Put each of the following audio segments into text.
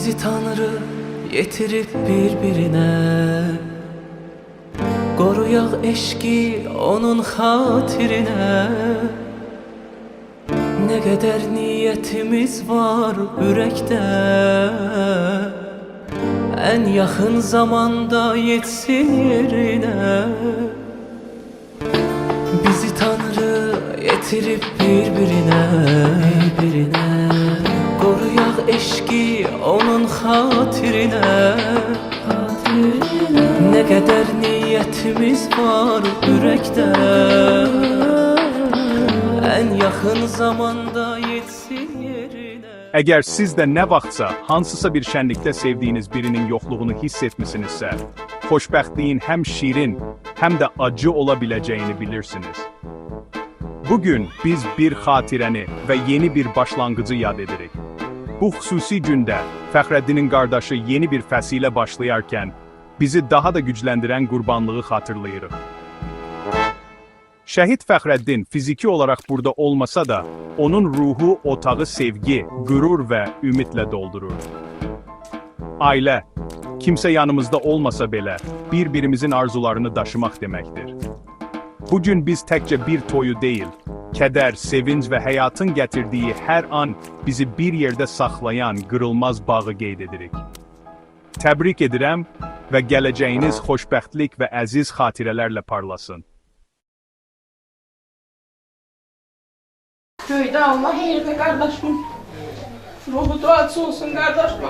Bizi Tanrı yetirip birbirine, koruyak eşki onun hatirine. Ne kadar niyetimiz var yürekte, en yakın zamanda yetsin yerine. Bizi Tanrı yetirip birbirine, koruyak eşki onun hatirine. Ne kadar niyetimiz var yürekte, en yakın zamanda yetsin yerine. Eğer siz de ne vaxtsa hansısa bir şenlikte sevdiğiniz birinin yokluğunu hissetmişsinizse, xoşbəxtliyin hem şirin hem de acı olabileceğini bilirsiniz. Bugün biz bir hatirəni ve yeni bir başlangıcı yad edirik. Bu xüsusi gündə Fəxrəddinin qardaşı yeni bir fəsilə başlayarkən, bizi daha da gücləndirən qurbanlığı xatırlayırıq. Şəhid Fəxrəddin fiziki olarak burada olmasa da, onun ruhu otağı sevgi, gurur ve ümitle doldurur. Aile, kimse yanımızda olmasa belə, birbirimizin arzularını daşımak demektir. Bugün biz təkcə bir toyu değil, keder, sevinç ve hayatın getirdiği her an bizi bir yerde saxlayan qırılmaz bağı qeyd edirik. Təbrik edirəm ve gələcəyiniz xoşbəxtlik ve əziz xatirələrlə parlasın. Köyde Allah hayırlı kardeşim. Ruhu duası olsun kardeşim.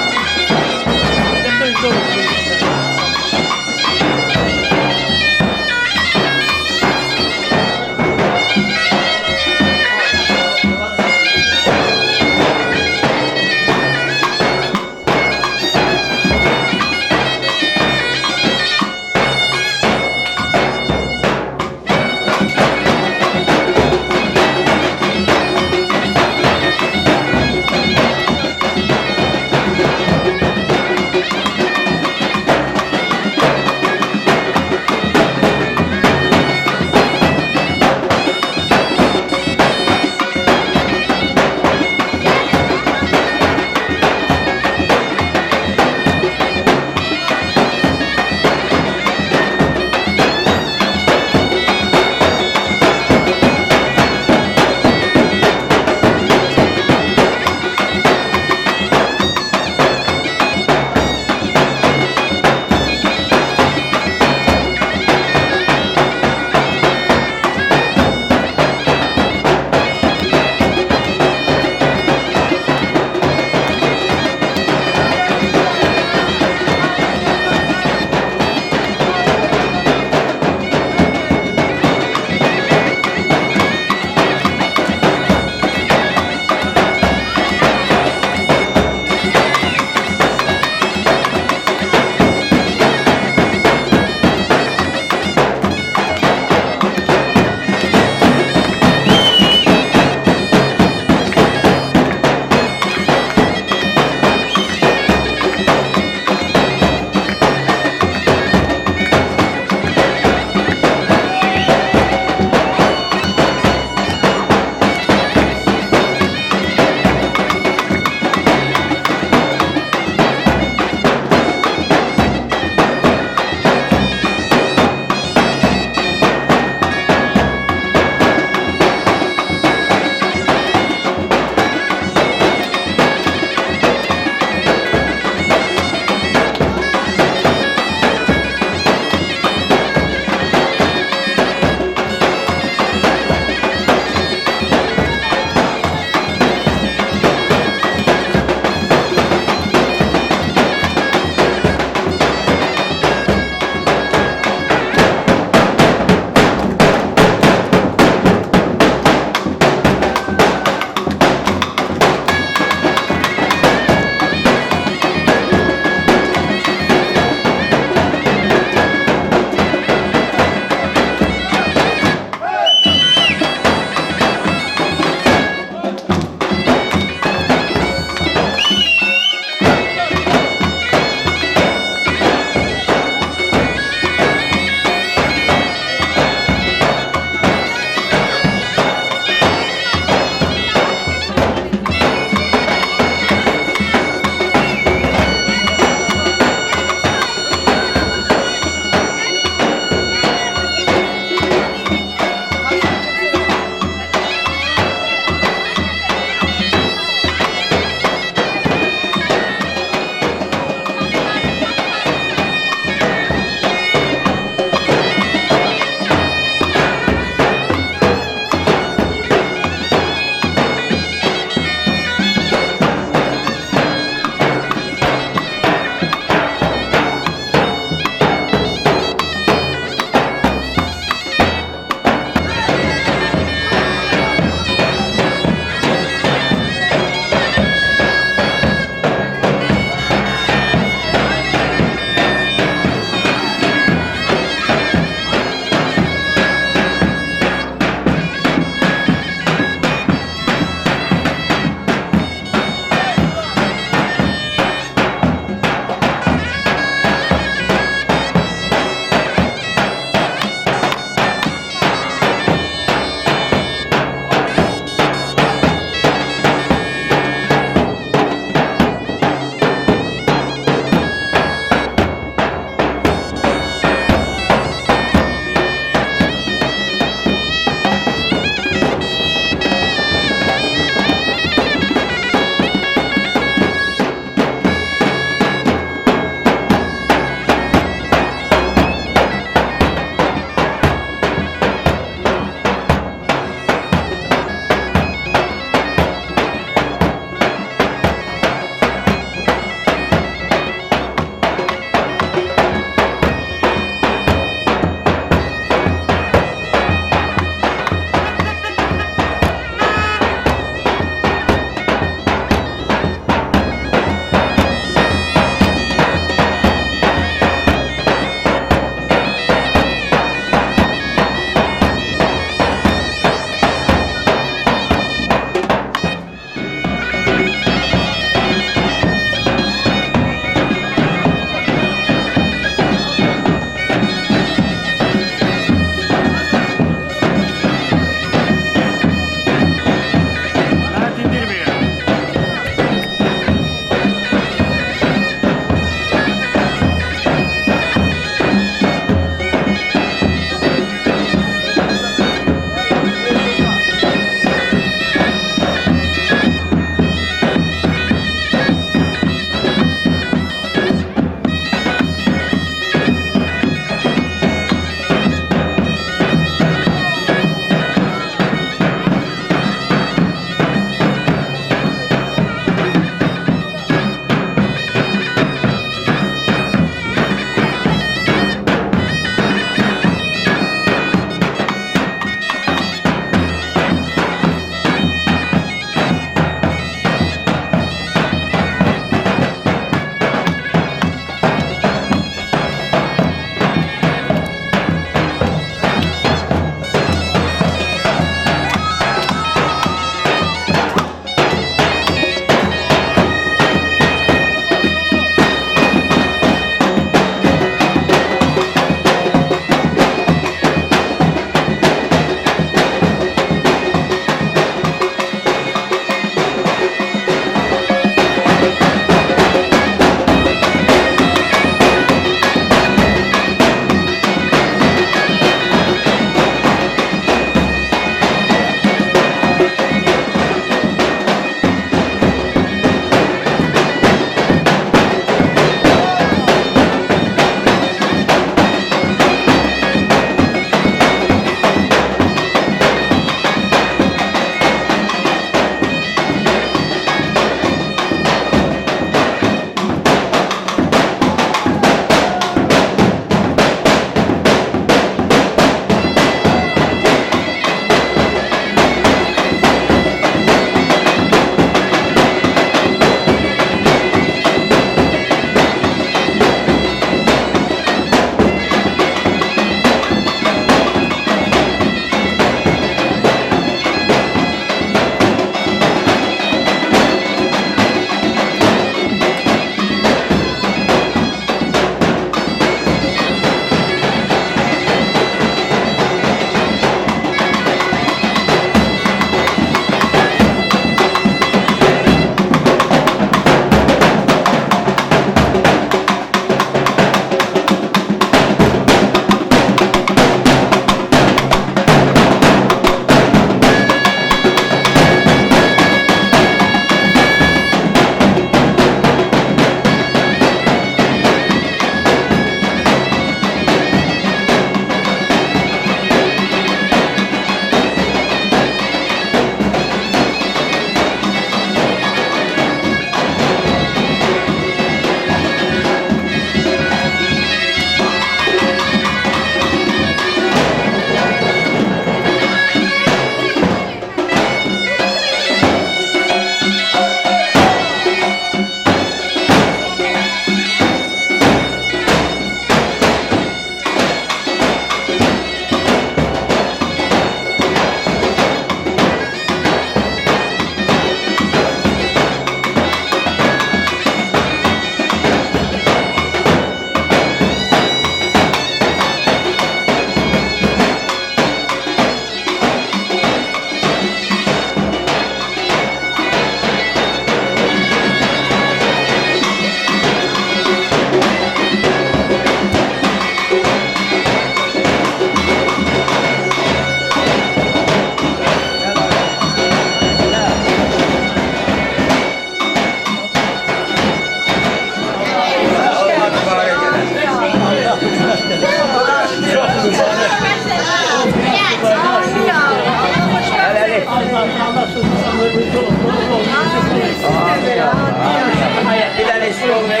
Bir tane stol ver.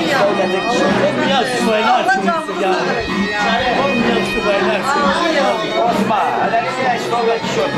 Stol getir. Osman, hadi bir tane stol ver tişört.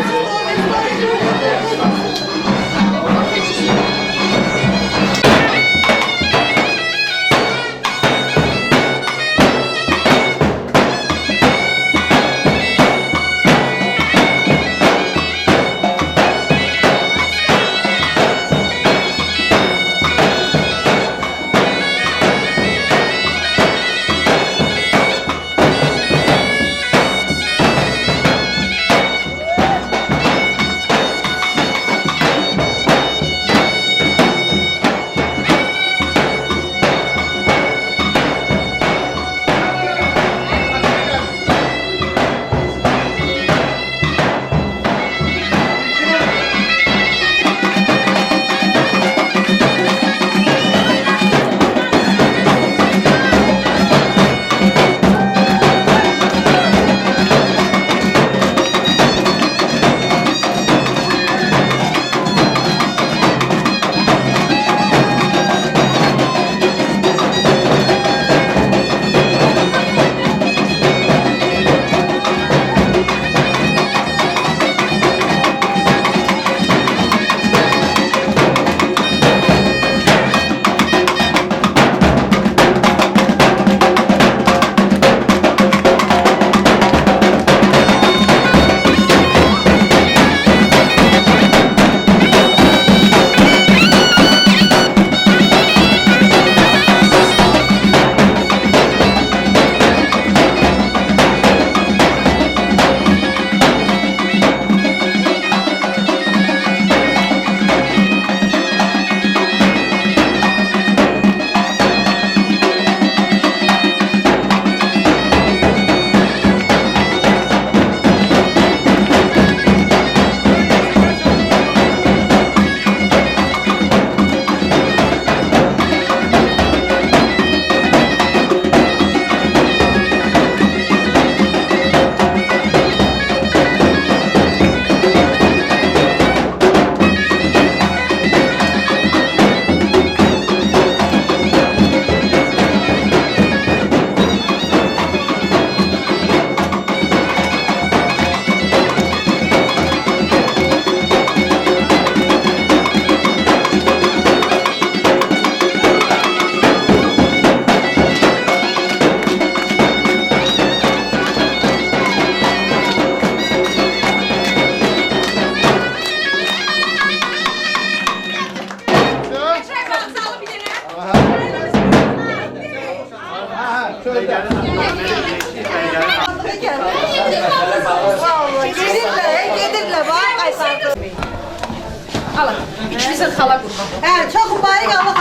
Gedirlər, bax, qaytardı. Alın, ikimizin xala qurban. Hə, çox mübarək Allah.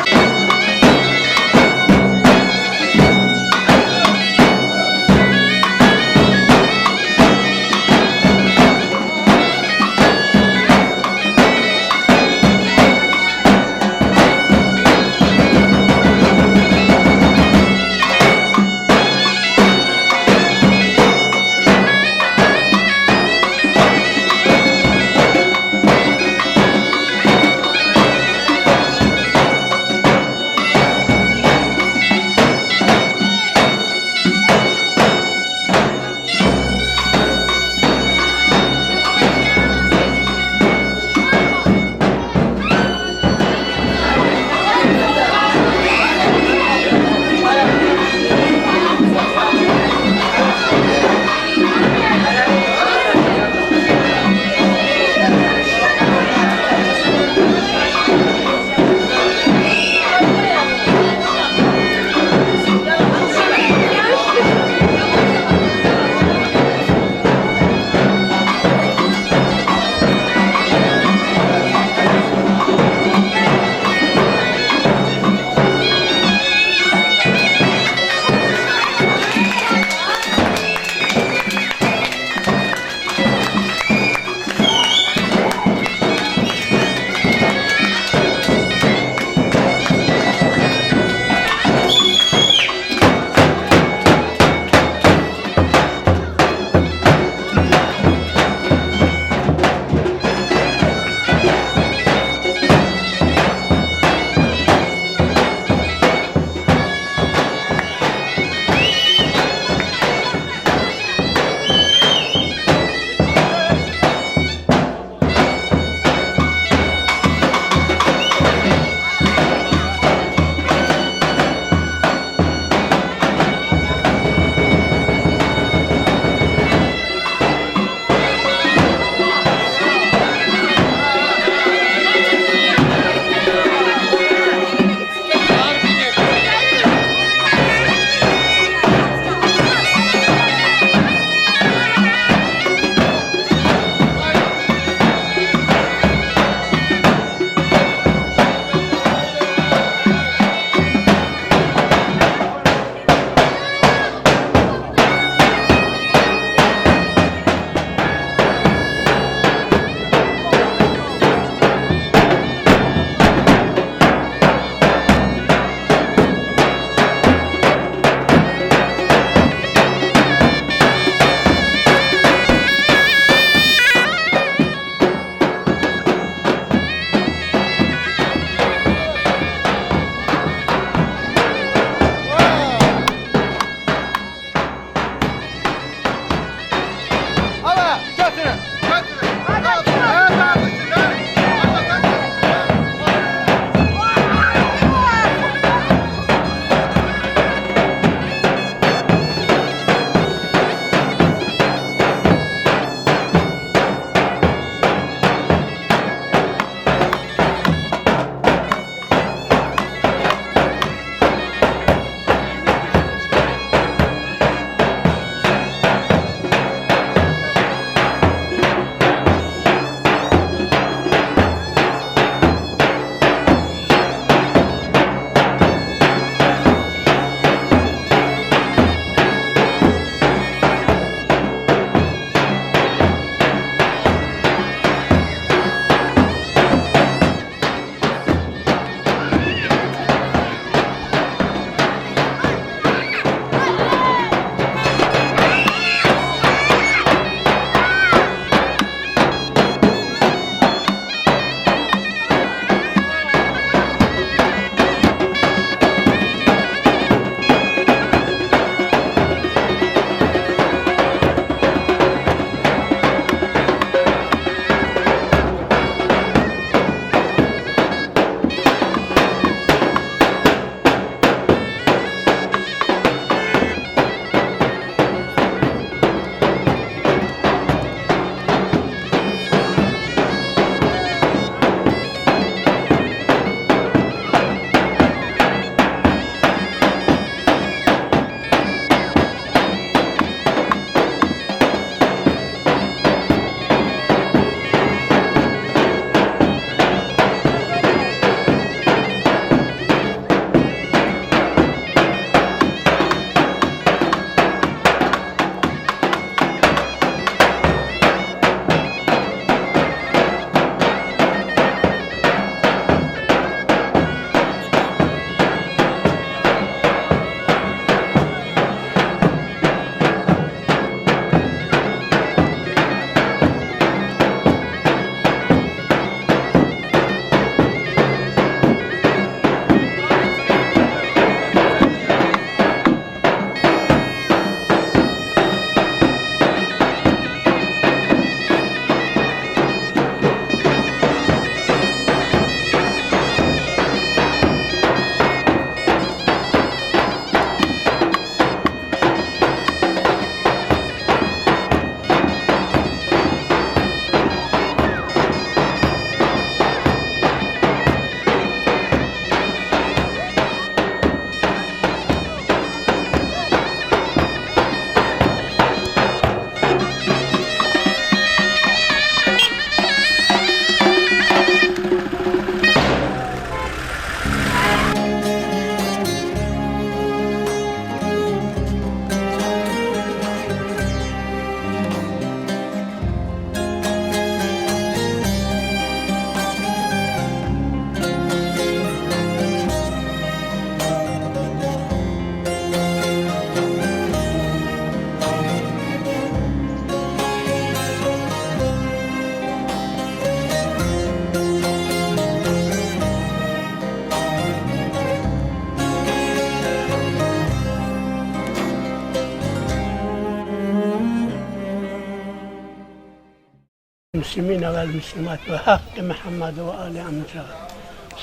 المسلمين والمسلمات وحق محمد وآل أمجاد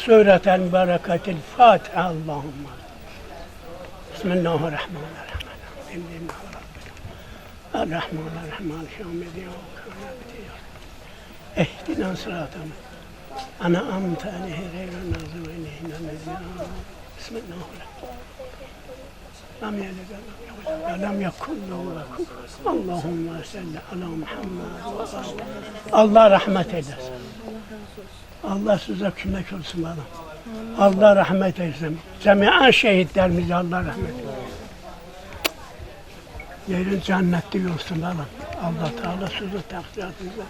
سورة البركة الفاتحة اللهم بسم الله الرحمن الرحيم الرحمن الرحمن يوم الدين اهدنا صراطا أنا أنعمت عليه غير المغضوب عليهم ولا الضالين بسم الله الرحمن لم يلد ولم يكن له كفوا اللهم صل على محمد Allah rahmet eylesin. Allah size kömek olsun bana. Allah rahmet eylesin. Cemiyen şehitlerimize Allah rahmet eylesin. Yerin cennetli olsun bana. Allah Teala sizi taksiratınıza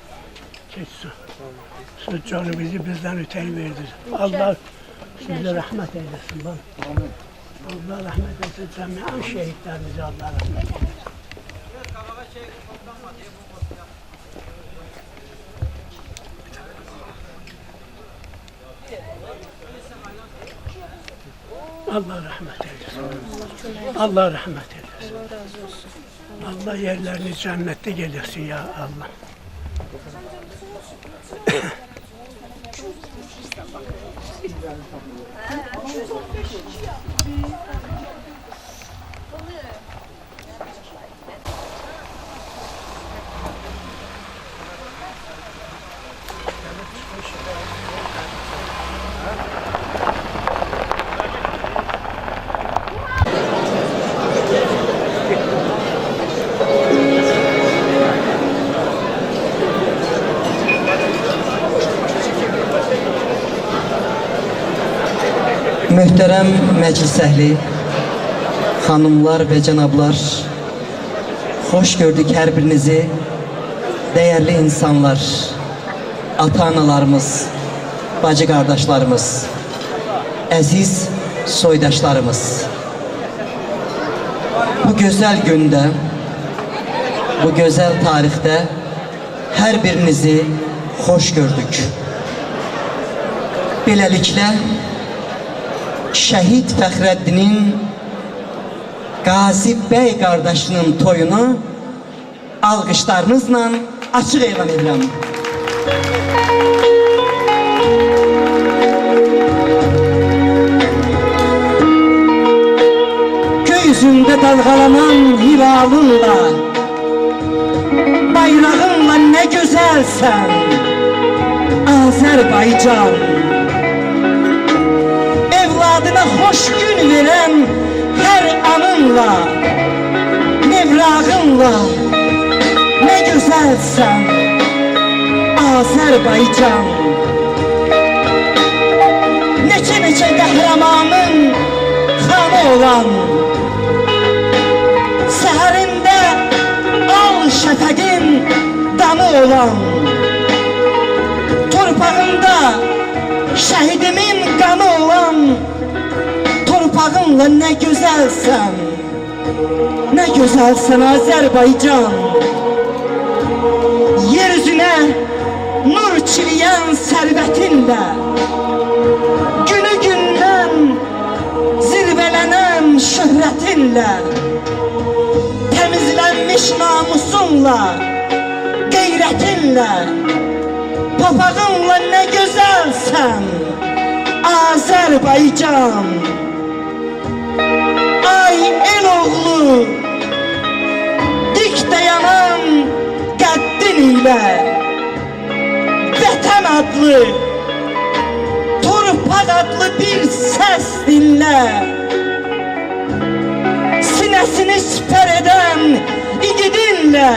çeksin. Siz canı bizi bizden öteyi verdiniz. Allah size rahmet eylesin bana. Allah rahmet eylesin. Cemiyen şehitlerimize Allah rahmet eylesin. Allah rahmet eylesin. Allah rahmet eylesin. Allah yerlerini cennette gelirsin ya Allah. Möhtərəm məclis əhli, xanımlar və cənablar, xoş gördük hər birinizi, dəyərli insanlar, ata-analarımız, bacı qardaşlarımız, əziz soydaşlarımız. Bu gözəl gündə, bu gözəl tarixdə hər birinizi xoş gördük. Beləliklə, Şəhid Fəxrəddinin Qazi bəy qardaşının toyunu alqışlarınızla açıq elan edirəm. Göy üzündə dalğalanan hilalınla, bayrağınla nə gözəlsən, Azərbaycan. Evladına hoş gün veren her anınla, mevrağınla ne güzelsen Azerbaycan. Neçe kahramanın kanı olan, seherinde al şefəqin damı olan, torpağında şehidimin kanı olan, torpağınla ne güzelsen, ne güzelsen Azerbaycan. Yeryüzüne nur çileyen servetinle, günü günden zirvelenen şöhretinle, temizlenmiş namusunla, gayretinle, papağınla ne güzelsen Azerbaycan. Ay el oğlu, dik dayanan qəddin ilə, vətən adlı, torpaq adlı bir səs dinlə. Sinəsini sipər edən igidinlə,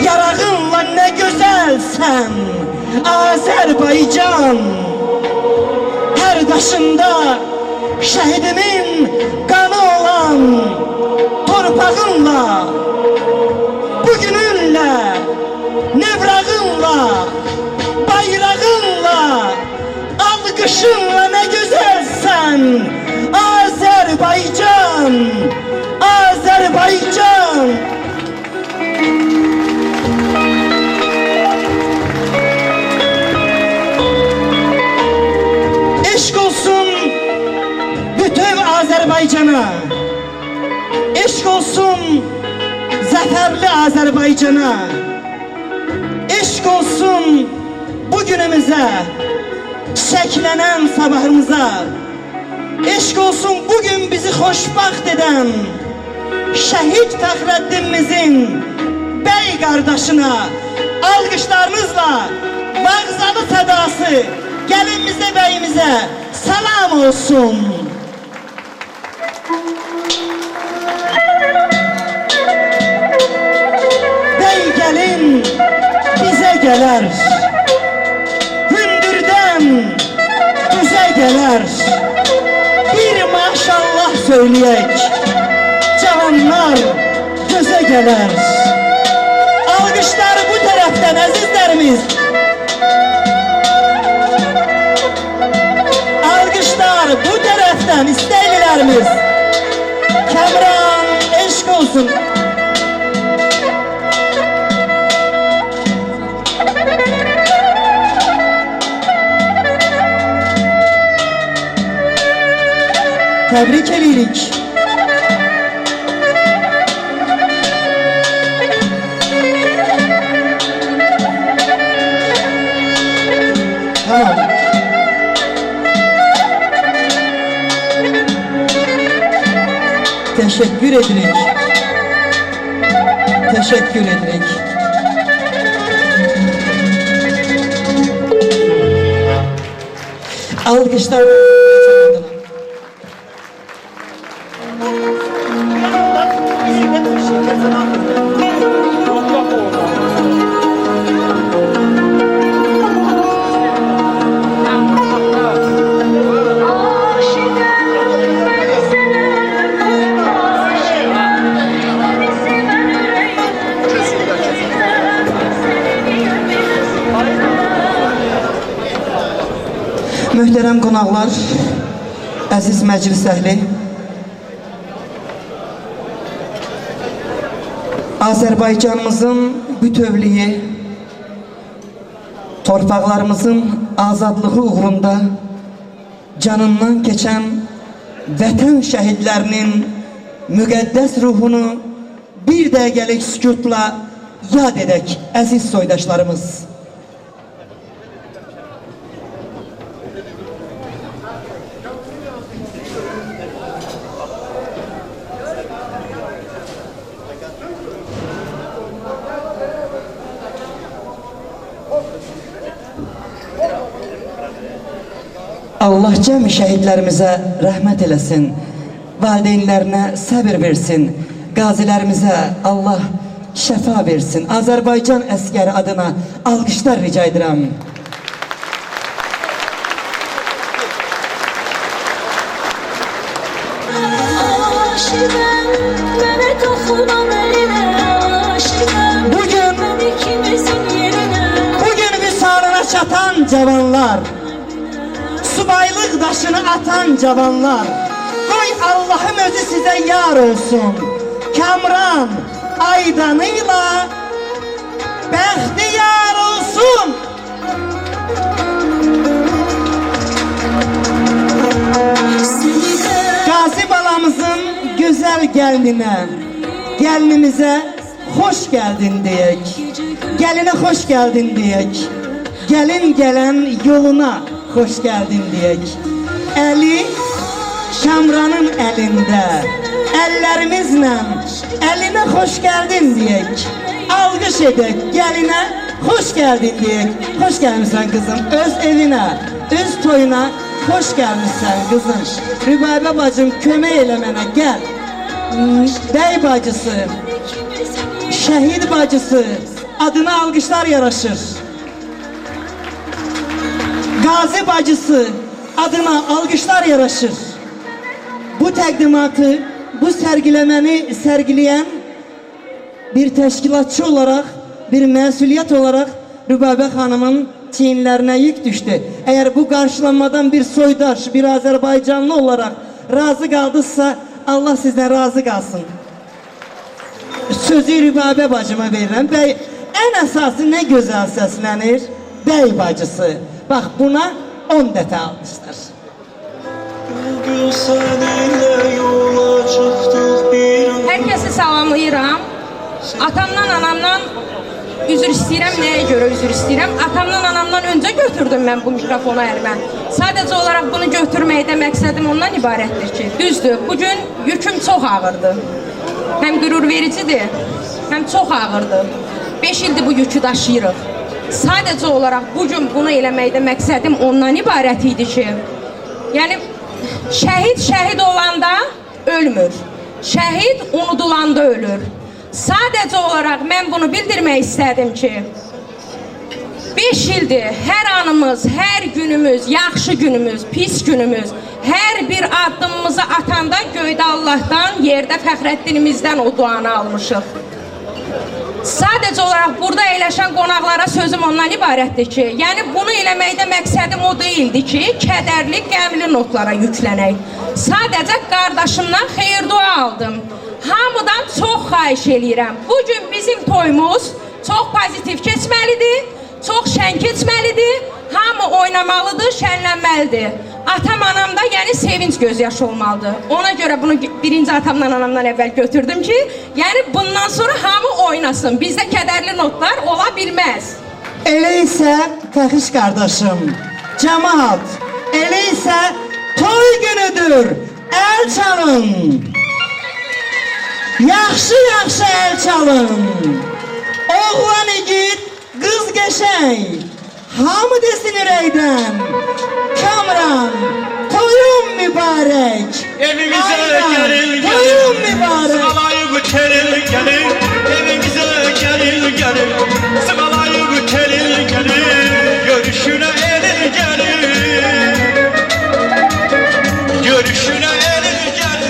yarağınla nə gözəlsən Azerbaycan. Her daşında şehidimin kanı olan, torpağınla, bugününle, nevrağınla, bayrağınla, alkışınla ne güzelsen Azerbaycan, Azerbaycan. Azerbaycan'a, eşk olsun zaferli Azerbaycan'a, eşk olsun olsun bugünümüze, çeklenen sabahımıza. Eşk olsun bugün bizi xoşbaxt eden Şehit Fəxrəddinimizin bey kardeşine. Alkışlarınızla vağzalı sedası gelinimize beyimize selam olsun. Bey gelin bize gelir, hündürden düze gelir. Bir maşallah söyleyek, cavanlar göze gelir. Alkışlar bu taraftan azizlerimiz. Alkışlar bu taraftan isteylilerimiz. Kamran eşk olsun. Tebrik edirik. Tamam. Teşekkür edirik. Teşekkür edirik. Alkışlar. Möhtərəm qonaqlar, əziz məclis əhli, Azərbaycanımızın bütövlüyü, torpaqlarımızın azadlığı uğrunda canından keçən vətən şəhidlərinin müqəddəs ruhunu bir dəqiqəlik sükutla yad edək, əziz soydaşlarımız. Allah cəmi şəhidlərimizə rəhmət eləsin, valideynlərinə səbir versin, qazilərimizə Allah şəfa versin. Azərbaycan əskəri adına alqışlar rica edirəm. Bugün vüsalına çatan cavanlar, subaylıq daşını atan cavanlar, qoy Allah'ım özü size yar olsun. Kamran aydanıyla bəxtiyar olsun. Gazi balamızın güzel gəlinine, gəlinimize hoş geldin diyek. Gəlinə hoş geldin diyek. Gəlin gelen yoluna hoş geldin diyek. Eli Kamranın elinde, ellerimizle eline hoş geldin diyek. Alkış edek, geline hoş geldin diyek. Hoş gelmişsen kızım, öz evine, öz toyuna hoş gelmişsen kızım. Rübaibe bacım kömək elə mənə, gel. Bey bacısı, şehit bacısı, adına alkışlar yaraşır. Gazi bacısı, adına alkışlar yaraşır. Bu təqdimatı, bu sərgiləməni sərgiləyən bir təşkilatçı olarak, bir məsuliyyət olarak Rübabə xanımın çiyinlerine yük düştü. Eğer bu karşılanmadan bir soydaş, bir Azerbaycanlı olarak razı kaldıysa Allah sizden razı kalsın. Sözü Rübabə bacıma verirəm. Bey, en esası ne güzel seslenir? Bey bacısı. Bak buna 10 dəfə almışlar. Herkesi salamlayıram. Atamdan, anamdan üzr istəyirəm, nəyə görə üzr istəyirəm? Atamdan, anamdan öncə götürdüm mən bu mikrofonu əlimə. Sadəcə olaraq bunu götürməkdə məqsədim ondan ibarətdir ki, düzdür, bugün yüküm çox ağırdır. Həm qürur vericidir, həm çox ağırdır. 5 ildir bu yükü daşıyırıq. Sadəcə olaraq bugün bunu eləməkdə məqsədim ondan ibarət idi ki, yəni şəhid olanda ölmür, şəhid unudulanda ölür. Sadəcə olaraq mən bunu bildirmək istədim ki, 5 ildir hər anımız, hər günümüz, yaxşı günümüz, pis günümüz, hər bir addımımızı atanda göydə Allahdan, yerdə Fəxrəddinimizdən o duanı almışıq. Sadəcə olaraq burada əyləşən qonaqlara sözüm ondan ibarətdir ki, yəni bunu eləməkdə məqsədim o deyildi ki, kədərli, qəmli notlara yüklənək. Sadəcə qardaşımdan xeyir dua aldım. Hamıdan çox xahiş eləyirəm. Bugün bizim toyumuz çox pozitiv keçməlidir, çox şən keçməlidir, hamı oynamalıdır, şənlənməlidir. Atam, anam da yəni sevinç gözyaşı olmalıdır. Ona görə bunu birinci atamdan, anamdan əvvəl götürdüm ki, yəni bundan sonra hamı oynasın. Bizdə kədərli notlar ola bilməz. Elə isə Fəxiş qardaşım, cəmaat, elə isə toy günüdür, əl çalın. Yaxşı əl çalın. Oğlan igid, qız qəşəng. Hamı desin ürəkdən. Kamran, toyun mübarək. Evimizə gəlin, toyun mübarək. Sıqalayı bu kelin gəlin. Evimizə gəlin, gəlin. Sıqalayı bu kelin gəlin. Görüşünə elin gəlin. Görüşünə elin gəlin.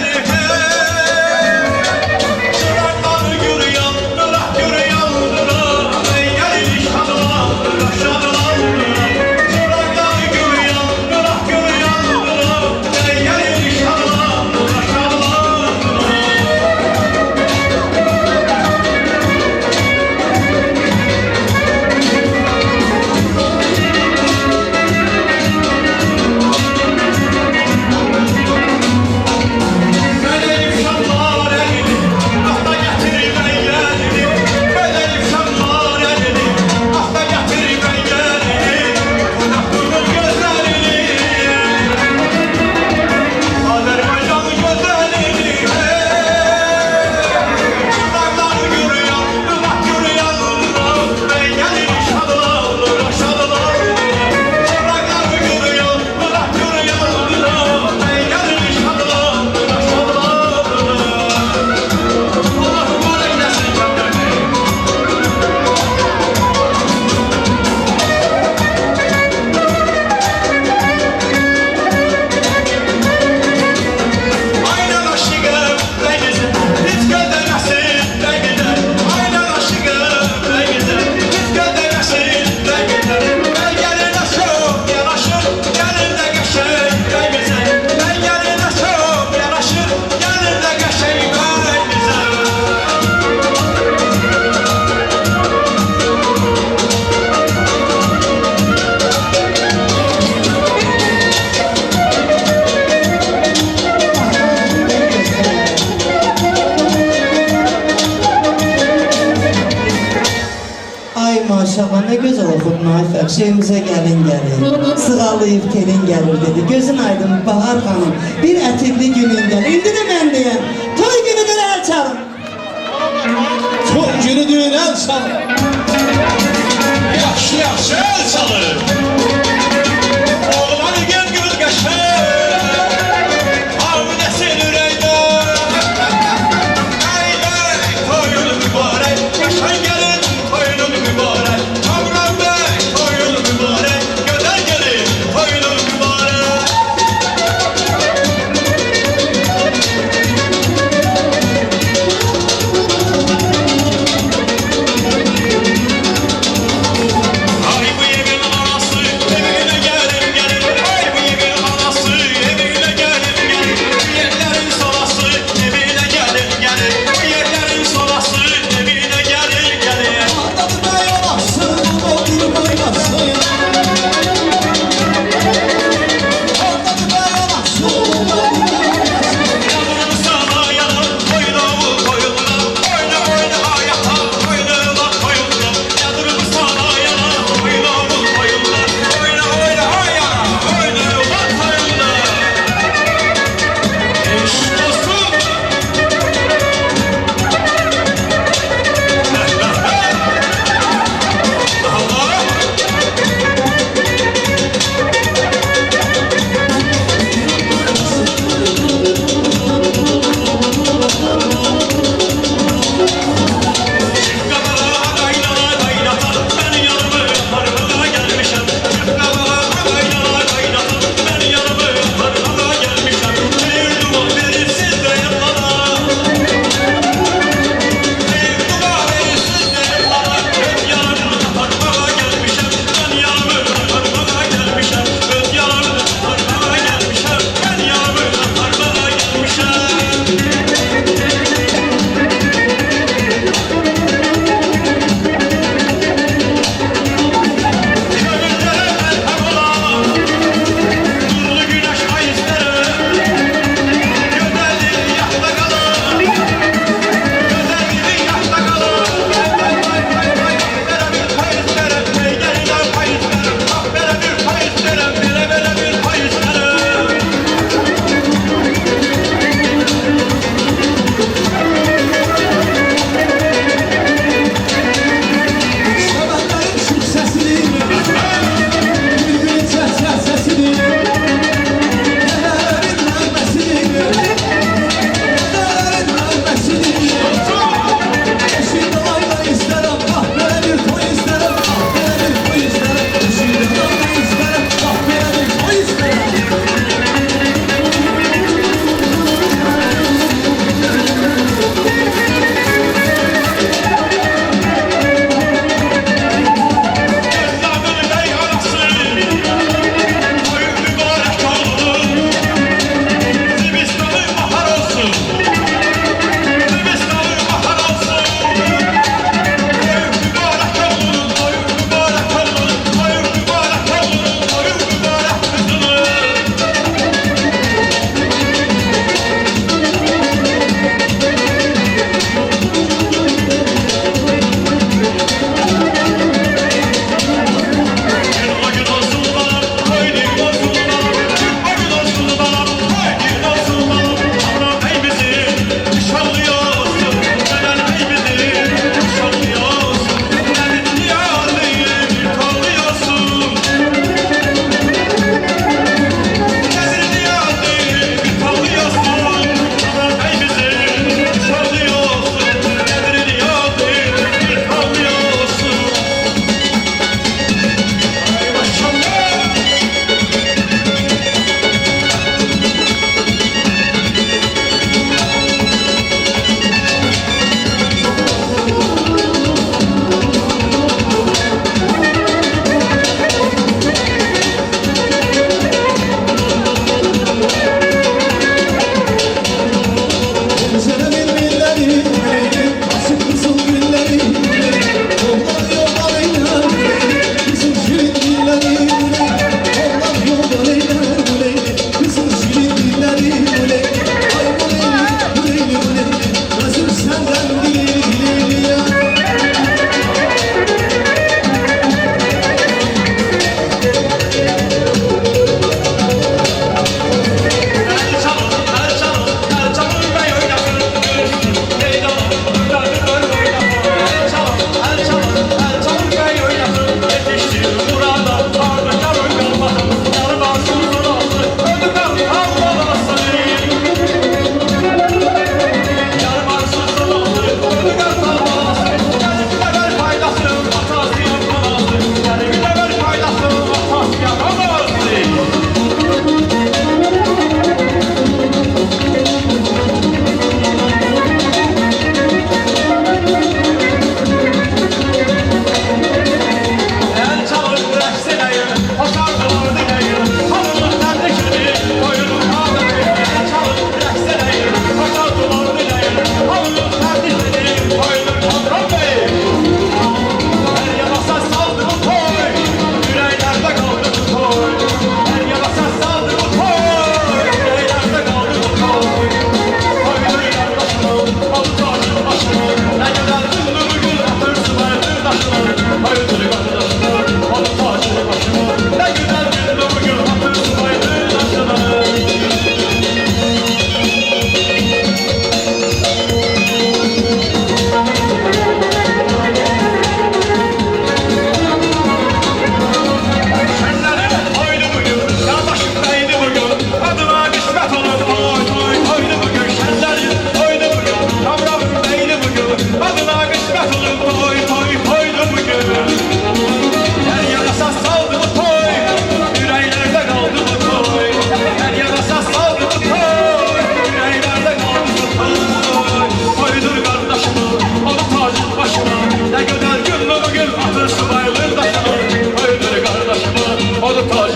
Maşallah ne güzel okudun Ayfer. Şeyimize gelin. Sığalayıp telin gelir dedi. Gözün aydın Bahar Hanım. Bir etirli günün gelir. İndi de ben diyem. Toy günüdür el çalın. Toy günüdür el çalın. Yaxşı el çalın. Oğlanı gel göz qəşəng. Hamı desin ürəkdən. Ey toyun mübarək. Qəşəng gəlin toyun mübarək. Kamran bəy toyun mübarək. Gözəl gəlin toyun mübarək. Ay bu evin anası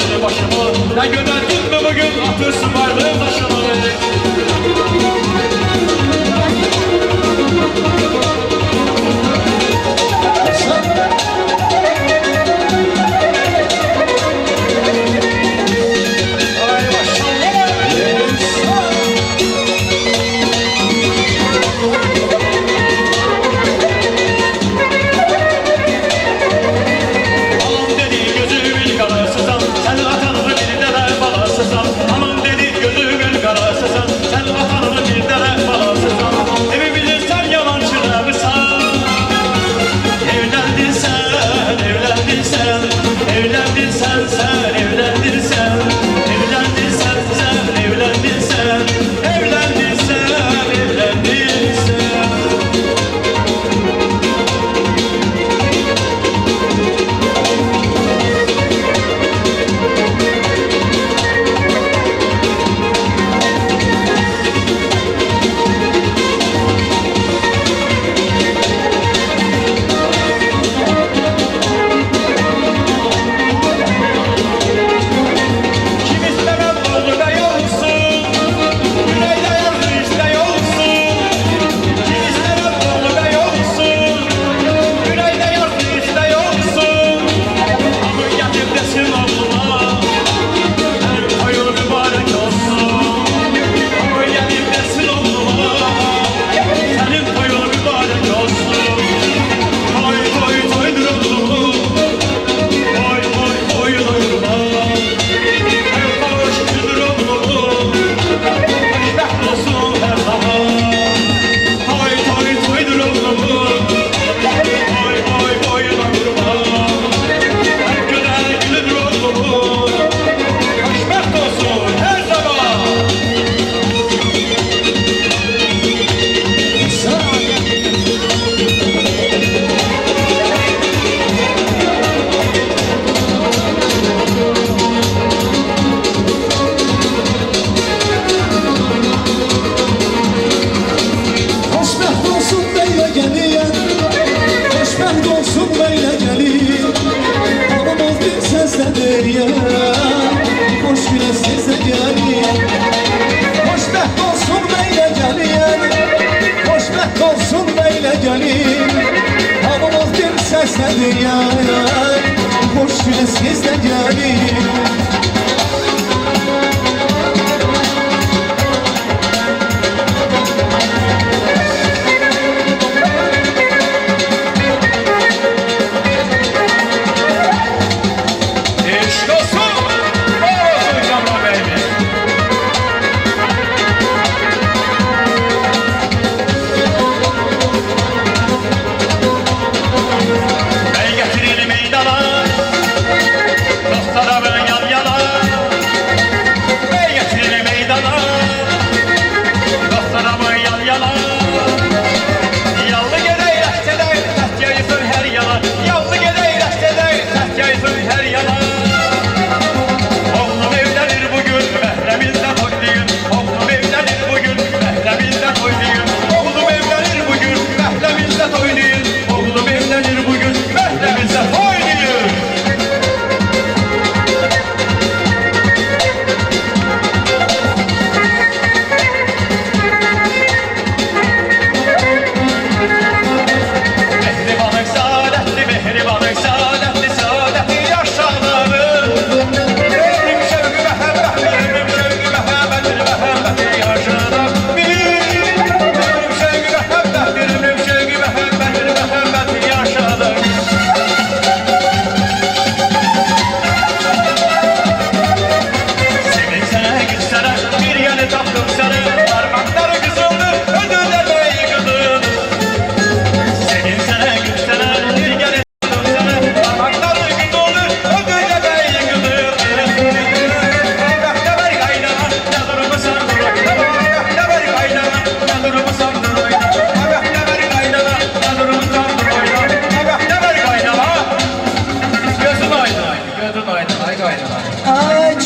alır başımı Ne gönderdin mi bugün atırsın varlığın taşımı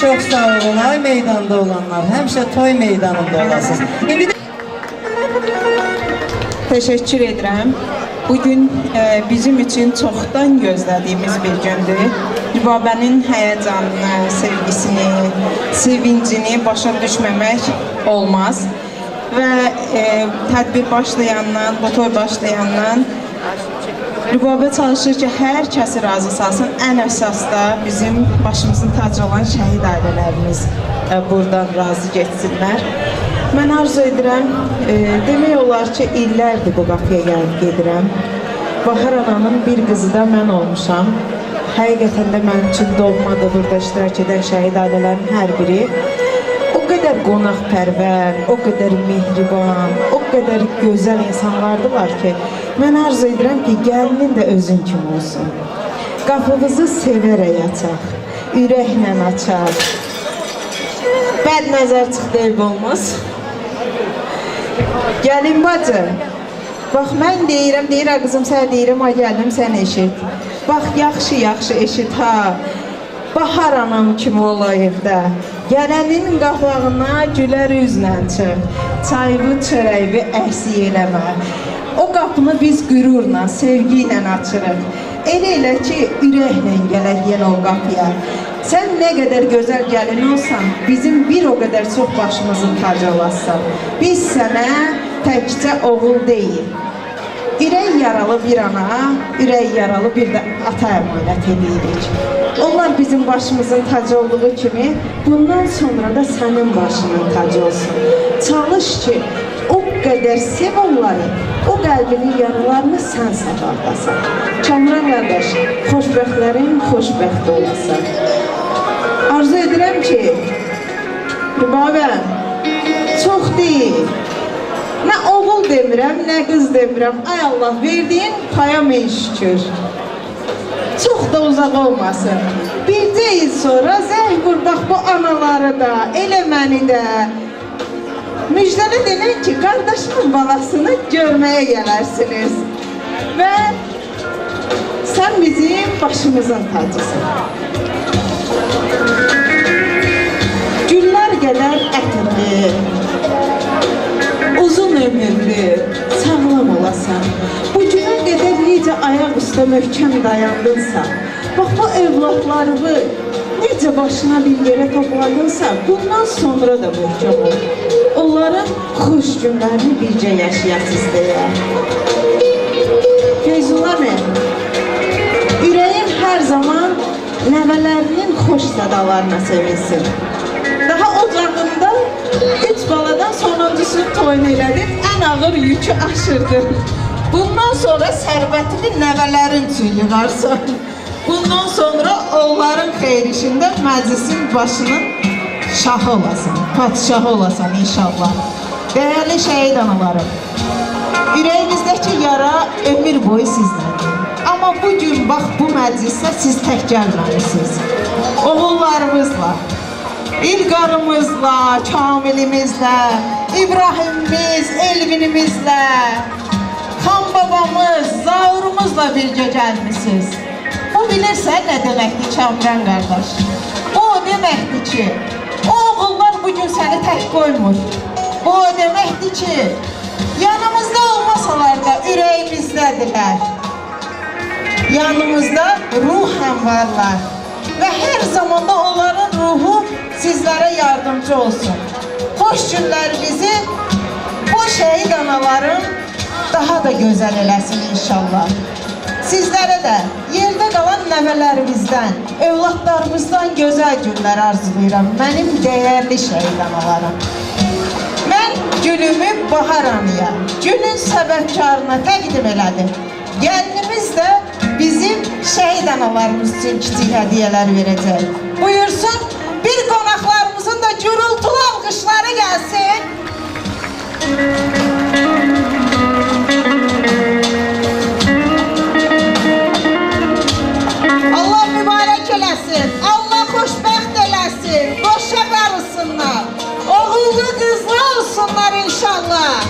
Çok sağ olun. Ay meydanda olanlar. Hemşe toy meydanında olasınız. Teşekkür ederim. Bugün bizim için çoxdan gözlədiyimiz bir gündür. Rübabənin həyəcanını, sevgisini, sevincini başa düşməmək olmaz. Və tədbir başlayandan, bu toy başlayandan Rübabə çalışır ki, hər kəsi razı salsın. Ən əsas da bizim başımızın tacı olan şəhid ailələrimiz buradan razı getsinlər. Mən arzu edirəm, demək olar ki, illərdir bu qapıya gəlib gedirəm. Bahar ananın bir qızı da mən olmuşam. Həqiqətən də mənim üçün doğmadır burada iştirak edən şəhid ailələrin hər biri. O qədər qonaqpərvər, o qədər mehriban, o qədər gözəl insanlardılar ki, mən arzu edirəm ki, gəlinin də özün kimi olsun. Qapımızı sevərək açaq, ürəklə açaq. Bəd nəzər çıxdı ev olmaz. Gəlin bacı, bax mən deyirəm, qızım sən deyirəm, ay gəlim sən eşit. Bax, yaxşı eşit ha. Bahar anam kimi ola evdə. Gələnin qapağına gülər üzlə çıx. Çayını, çörəyi əksik eləmə. O qapını biz qürurla, sevgi ilə açırıq. Elə ki, ürəklə gələk yenə o qapıya. Sən nə qədər gözəl gəlin olsan, bizim bir o qədər çox başımızın tacı olasın. Biz sənə təkcə oğul deyil. Ürək yaralı bir ana, ürək yaralı bir də ata əmanət edirik. Onlar bizim başımızın tacı olduğu kimi, bundan sonra da sənin başının tacı olsun. Çalış ki, o qədər sev onları, o qəlbinin yaralarını sən sağaldasan. Kamran qardaş, xoşbəxtlərin xoşbəxt olasan. Arzu edirəm ki, Rübabə, çox deyil. Nə oğul demirəm, nə qız demirəm. Ay Allah, verdiyin paya min şükür. Çox da uzaq olmasın. Bircə il sonra zəng vur, bax bu anaları da, elə məni də. Müjdəli demək ki, qardaşımın balasını görməyə gələrsiniz. Və sən bizim başımızın tacısın. Güllər qədər ətirli, uzun ömürlü, sağlam olasan. Bu günə qədər necə ayaq üstə möhkəm dayandınsa, bax bu evlatlarını necə başına bir yerə topladınsa, bundan sonra da möhkəm ol. Onların xoş günlərini bircə yaşayasız deyə. Feyzullah mən, ürəyim hər zaman nəvələrinin xoş sədalarına sevinsin. Daha ocağında 3 baladan sonuncusunun toyunu elədim, ən ağır yükü aşırdım. Bundan sonra sərvətini nəvələrin üçün yığarsan. Bundan sonra onların xeyrişində məclisin başının şahı olasan, padişahı olasan inşallah. Dəyərli şəhid analarım, ürəyinizdəki yara ömür boyu sizlədir. Amma bugün bax bu məclisdə siz tək gəlməlisiniz. Oğullarımızla, İlqarımızla, Kamilimizlə, İbrahimimiz, Elvinimizlə, Xan babamız, Zaurumuzla birgə gəlmişsiniz. Bu bilirsən nə deməkdir Kamran qardaş? Bu o deməkdir ki, o oğullar bugün səni tək qoymur. Bu o deməkdir ki, yanımızda olmasalar da ürəyimizdədirlər. Yanımızda ruhən varlar. Və hər zamanda onların ruhu sizlərə yardımcı olsun. Xoş günlərimizi bu şəhid anaların daha da gözəl eləsin inşallah. Sizlərə də yerdə qalan nəvələrimizdən, övladlarımızdan gözəl günlər arzulayıram. Mənim dəyərli şəhid analarım. Mən gülümü Bahar anıya, günün səbəbkarına təqdim elədim. Gəlinimiz də bizim şəhid analarımız üçün kiçik hədiyələr verəcək. Buyursun, bir qonaqlarımızın da gürültülü alqışları gəlsin. Allah mübarək eləsin, Allah xoşbəxt eləsin, qoşa qarısınlar, oğullu qızlı olsunlar inşallah.